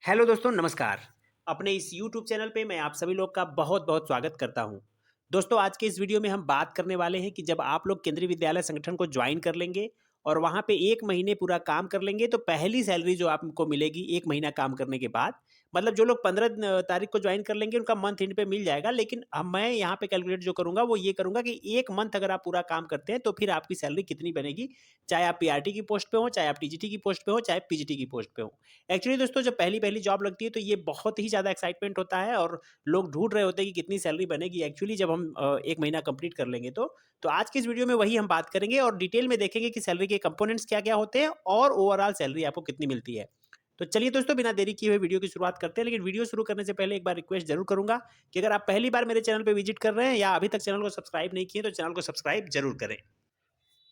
Hello दोस्तों, नमस्कार। अपने इस यूट्यूब चैनल पे मैं आप सभी लोग का बहुत-बहुत स्वागत करता हूँ। दोस्तों, आज के इस वीडियो में हम बात करने वाले हैं कि जब आप लोग केंद्रीय विद्यालय संगठन को जॉइन कर लेंगे और वहाँ पे 1 महीने पूरा काम कर लेंगे, तो पहली सैलरी जो आपको मिलेगी 1 महीना काम करने के बाद, मतलब जो लोग 15 तारीख को जॉइन कर लेंगे, उनका मंथ एंड पे मिल जाएगा। लेकिन अब मैं यहाँ पे कैलकुलेट जो करूँगा, वो ये करूँगा कि 1 मंथ अगर आप पूरा काम करते हैं, तो फिर आपकी सैलरी कितनी बनेगी, चाहे आप पीआरटी की पोस्ट पे हो, चाहे आप टीजीटी की पोस्ट पे हो, चाहे पीजीटी की पोस्ट पे हो। एक्चुअली दोस्तों, जब पहली-पहली जॉब लगती है तो ये बहुत ही ज़्यादा एक्साइटमेंट होता है और लोग ढूँढ रहे होते हैं कि कितनी सैलरी बनेगी एक्चुअली जब हम 1 महीना कंप्लीट कर लेंगे तो। तो आज के इस वीडियो में वही हम बात करेंगे और डिटेल में देखेंगे कि सैलरी के कंपोनेंट्स क्या-क्या होते हैं और ओवरऑल सैलरी आपको कितनी मिलती है। तो चलिए दोस्तों, बिना देरी किए हुए वीडियो की शुरुआत करते हैं, लेकिन वीडियो शुरू करने से पहले एक बार रिक्वेस्ट ज़रूर करूँगा कि अगर आप पहली बार मेरे चैनल पे विज़िट कर रहे हैं या अभी तक चैनल को सब्सक्राइब नहीं किए, तो चैनल को सब्सक्राइब ज़रूर करें।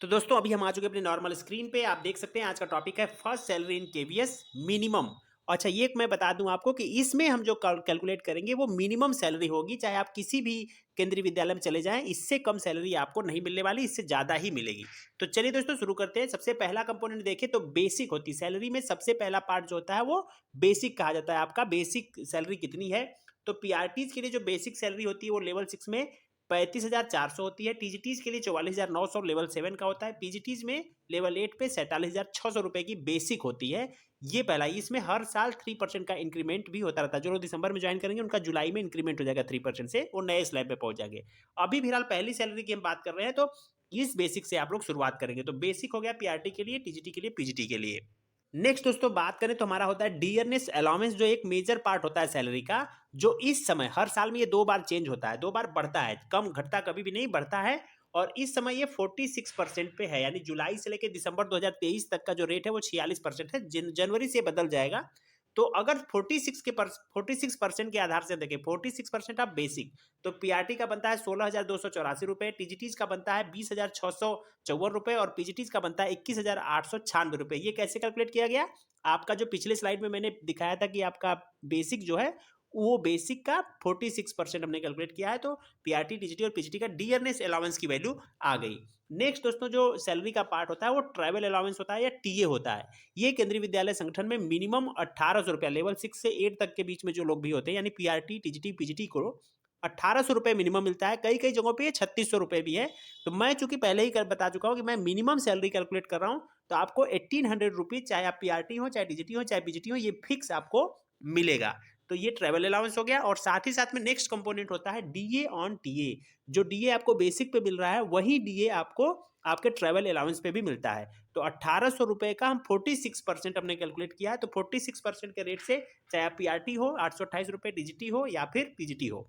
तो दोस्तों, अभी हम आ चुके हैं अपने नॉर्मल स्क्रीन पे। आप देख सकते हैं आज का टॉपिक है first salary in KVS minimum. अच्छा, ये मैं बता दूं आपको कि इसमें हम जो कैलकुलेट करेंगे वो मिनिमम सैलरी होगी, चाहे आप किसी भी केंद्रीय विद्यालय में चले जाएं, इससे कम सैलरी आपको नहीं मिलने वाली, इससे ज़्यादा ही मिलेगी। तो चलिए दोस्तों, शुरू करते हैं। सबसे पहला कंपोनेंट देखें तो बेसिक होती है सैलरी में। सबसे पहला पार्ट जो होता है वो बेसिक कहा जाता है। आपका बेसिक सैलरी कितनी है? तो पीआरटीज के लिए जो बेसिक सैलरी होती है वो लेवल 6 में 35,400 होती है। टीजीटीज के लिए 44,900 लेवल 7 का होता है। पीजीटीज में लेवल 8 पे 47,600 रुपए की बेसिक होती है। ये पहला, इसमें हर साल 3% का इंक्रीमेंट भी होता रहता है। जो लोग दिसंबर में ज्वाइन करेंगे उनका जुलाई में इंक्रीमेंट हो जाएगा 3% से, वो नए स्लैब पे पहुंच जाएंगे। अभी फिलहाल पहली सैलरी की हम बात कर रहे हैं, तो इस बेसिक से आप लोग शुरुआत करेंगे। तो बेसिक हो गया पीआरटी के लिए, टीजीटी के लिए, पीजीटी के लिए। नेक्स्ट दोस्तों, बात करें तो हमारा होता है डियरनेस अलाउंस, जो एक मेजर पार्ट होता है सैलरी का, जो इस समय हर साल में ये 2 बार चेंज होता है, 2 बार बढ़ता है, कम घटता कभी भी नहीं, बढ़ता है। और इस समय ये 46% पे है, यानी जुलाई से लेकर दिसंबर 2023 तक का जो रेट है वो 46% है। जनवरी से बदल जाएगा। तो अगर 46% के आधार से देखें, 46% आप बेसिक, तो पीआरटी का बनता है 16,284 रुपए, टीजीटीज का बनता है 20,654 रुपए और पीजीटीज का बनता है 21,896 रुपए। ये कैसे कैलकुलेट किया गया? आपका जो पिछले स्लाइड में मैंने दिखाया था कि आपका बेसिक जो है, वो बेसिक का 46% हमने कैलकुलेट किया है, तो पीआरटी, टीजीटी और पीजीटी का डियरनेस अलाउंस की वैल्यू आ गई। नेक्स्ट दोस्तों, जो सैलरी का पार्ट होता है वो ट्रैवल अलाउंस होता है या टीए होता है। ये केंद्रीय विद्यालय संगठन में मिनिमम 1800 रुपया, लेवल 6 से 8 तक के बीच में जो लोग भी होते हैं, यानी पीआरटी, टीजीटी, पीजीटी को 1800 रुपये मिनिमम मिलता है। कई कई जगहों पे ये 3600 रुपये भी है। तो मैं चूंकि पहले ही बता चुका हूँ कि मैं मिनिमम सैलरी कैलकुलेट कर रहा हूँ, तो आपको 1800 रुपीज, चाहे आप पीआरटी हो, चाहे टीजीटी हो, चाहे पीजीटी हो, ये फिक्स आपको मिलेगा। तो ये ट्रैवल अलाउंस हो गया। और साथ ही साथ में नेक्स्ट कंपोनेंट होता है डीए ऑन टीए। जो डीए आपको बेसिक पे मिल रहा है, वही डीए आपको आपके ट्रैवल अलाउंस पे भी मिलता है। तो 1800 रुपए का हम 46% हमने कैलकुलेट किया है। तो 46% के रेट से, चाहे आप पीआरटी हो 828 रुपए, टीजीटी हो या फिर पीजीटी हो।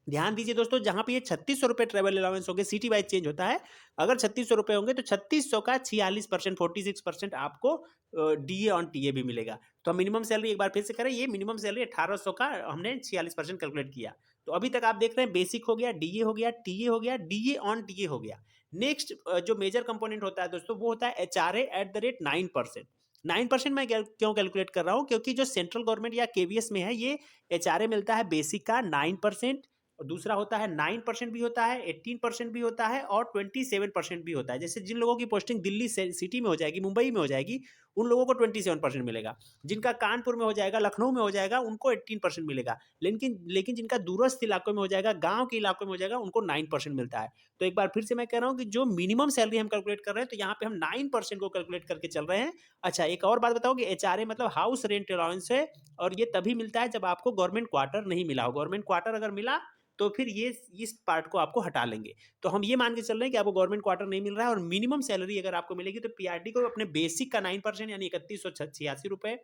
ध्यान दीजिए दोस्तों, जहां पे ये 3600 रुपए ट्रेवल अलाउंस होंगे, सिटी वाइज चेंज होता है। अगर 3600 रुपए होंगे तो 3600 का 46%, 46% आपको डीए ऑन टीए भी मिलेगा। तो हम मिनिमम सैलरी एक बार फिर से करें, ये मिनिमम सैलरी 1800 का हमने 46% कैलकुलेट किया। तो अभी तक आप देख रहे हैं बेसिक हो गया, डीए हो गया, टीए हो गया, डीए ऑन टीए हो गया। नेक्स्ट जो मेजर कंपोनेंट होता है दोस्तों, वो होता है एचआरए एट द रेट 9%। 9% मैं क्यों कैलकुलेट कर रहा हूं? क्योंकि जो सेंट्रल गवर्नमेंट या केवीएस में है, ये एचआरए मिलता है बेसिक का 9%, और दूसरा होता है 9% भी होता है, 18% भी होता है और 27% भी होता है। जैसे जिन लोगों की पोस्टिंग दिल्ली सिटी में हो जाएगी, मुंबई में हो जाएगी, उन लोगों को 27% मिलेगा। जिनका कानपुर में हो जाएगा, लखनऊ में हो जाएगा, उनको 18% मिलेगा। लेकिन लेकिन जिनका दूरस्थ इलाकों में हो जाएगा, गांव के इलाकों में हो जाएगा, उनको 9% मिलता है। तो एक बार फिर से मैं कह रहा हूं कि जो मिनिमम सैलरी हम कैलकुलेट कर रहे हैं, तो यहाँ पे हम 9% को कैलकुलेट करके चल रहे हैं। अच्छा, एक और बात बताओ कि एचआरए मतलब हाउस रेंट अलाउंस है, और ये तभी मिलता है जब आपको गवर्नमेंट क्वार्टर नहीं मिला हो। गवर्नमेंट क्वार्टर अगर मिला तो फिर ये इस पार्ट को आपको हटा लेंगे। तो हम ये मान के चल रहे हैं कि आपको गवर्नमेंट क्वार्टर नहीं मिल रहा है और मिनिमम सैलरी अगर आपको मिलेगी, तो पीआरटी को अपने बेसिक का 9% यानी 3186 रुपए,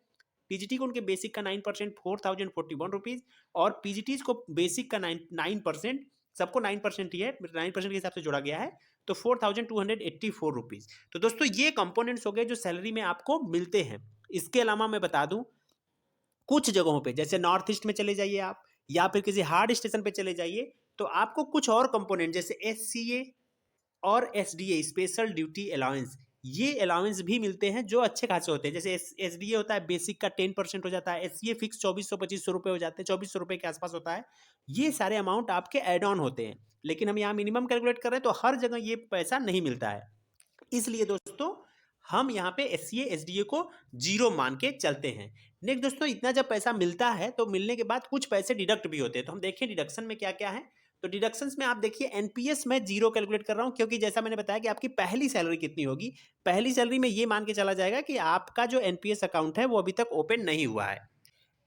टीजीटी को उनके बेसिक का 9% 4041 रुपीज, और पीजीटीज को बेसिक का 9%, सबको 9% ही है, 9% के हिसाब से जोड़ा गया है, तो 4284 रुपीज। तो दोस्तों, ये कंपोनेंट्स हो गए जो सैलरी में आपको मिलते हैं। इसके अलावा मैं बता दूं, कुछ जगहों पे जैसे नॉर्थ ईस्ट में चले जाइए आप, या फिर किसी हार्ड स्टेशन पे चले जाइए, तो आपको कुछ और कंपोनेंट जैसे एससीए और एसडीए, स्पेशल ड्यूटी अलाउंस, ये अलाउंस भी मिलते हैं जो अच्छे खासे होते हैं। जैसे एसडीए होता है बेसिक का 10% हो जाता है, एससीए फिक्स 2400-2500 रुपए हो जाते हैं, 2400 रुपए के आसपास होता है। ये सारे अमाउंट आपके एड ऑन होते हैं, लेकिन हम यहाँ मिनिमम कैलकुलेट कर रहे हैं, तो हर जगह ये पैसा नहीं मिलता है। इसलिए दोस्तों, हम यहाँ पे एससीए एसडीए को जीरो मान के चलते हैं। नेक्स्ट दोस्तों, इतना जब पैसा मिलता है तो मिलने के बाद कुछ पैसे डिडक्ट भी होते हैं, तो हम देखें डिडक्शन में क्या क्या है। तो डिडक्शंस में आप देखिए एनपीएस मैं जीरो कैलकुलेट कर रहा हूँ, क्योंकि जैसा मैंने बताया कि आपकी पहली सैलरी कितनी होगी, पहली सैलरी में ये मान के चला जाएगा कि आपका जो एनपीएस अकाउंट है वो अभी तक ओपन नहीं हुआ है।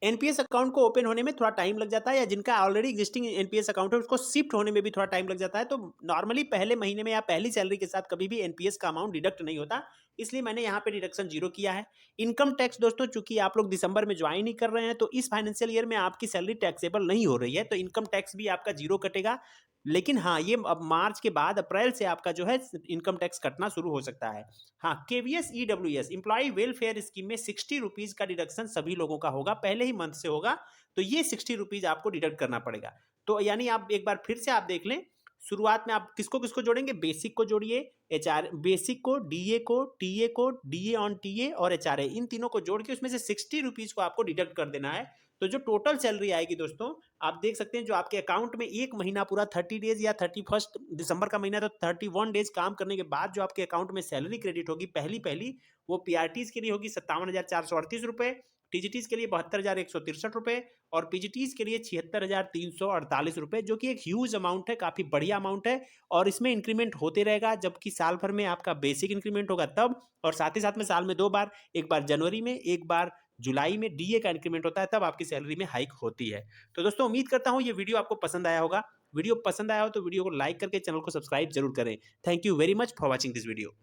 एनपीएस अकाउंट को ओपन होने में थोड़ा टाइम लग जाता है, या जिनका ऑलरेडी एग्जिस्टिंग एनपीएस अकाउंट है उसको शिफ्ट होने में भी थोड़ा टाइम लग जाता है। तो नॉर्मली पहले महीने में या पहली सैलरी के साथ कभी भी एनपीएस का अमाउंट डिडक्ट नहीं होता, इसलिए मैंने यहाँ पे डिडक्शन जीरो किया है। इनकम टैक्स दोस्तों, चूंकि आप लोग दिसंबर में ज्वाइन ही कर रहे हैं तो इस फाइनेंशियल ईयर में आपकी सैलरी टैक्सेबल नहीं हो रही है, तो इनकम टैक्स भी आपका जीरो कटेगा। लेकिन हाँ, ये अब मार्च के बाद अप्रैल से आपका जो है इनकम टैक्स कटना शुरू हो सकता है। हाँ, KVS EWS employ welfare scheme में 60 रुपीज का डिडक्शन सभी लोगों का होगा, पहले ही मंथ से होगा, तो ये 60 रुपीज आपको डिडक्ट करना पड़ेगा। तो यानी आप एक बार फिर से आप देख लें, शुरुआत में आप किसको किसको जोड़ेंगे, बेसिक को जोड़िए, एचआर बेसिक को, डीए को, टीए को, डीए ऑन टीए और एचआरए, इन तीनों को जोड़ के उसमें से 60 रुपीज को आपको डिडक्ट कर देना है। तो जो टोटल सैलरी आएगी दोस्तों, आप देख सकते हैं जो आपके अकाउंट में एक महीना पूरा 30 डेज या 31 दिसंबर का महीना तो 31 डेज काम करने के बाद जो आपके अकाउंट में सैलरी क्रेडिट होगी पहली पहली, वो पीआरटीज के लिए होगी 57,438 रुपए, टीजीटीज के लिए 72,163 रुपए और पीजीटीज के लिए 76,348 रुपए, जो कि एक ह्यूज अमाउंट है, काफी बढ़िया अमाउंट है। और इसमें इंक्रीमेंट होते रहेगा, जबकि साल भर में आपका बेसिक इंक्रीमेंट होगा तब, और साथ ही साथ में साल में दो बार, एक बार जनवरी में, एक बार जुलाई में डीए का इंक्रीमेंट होता है, तब आपकी सैलरी में हाइक होती है। तो दोस्तों उम्मीद करता हूं ये वीडियो आपको पसंद आया होगा। वीडियो पसंद आया हो तो वीडियो को लाइक करके चैनल को सब्सक्राइब जरूर करें। Thank you very much for watching this video.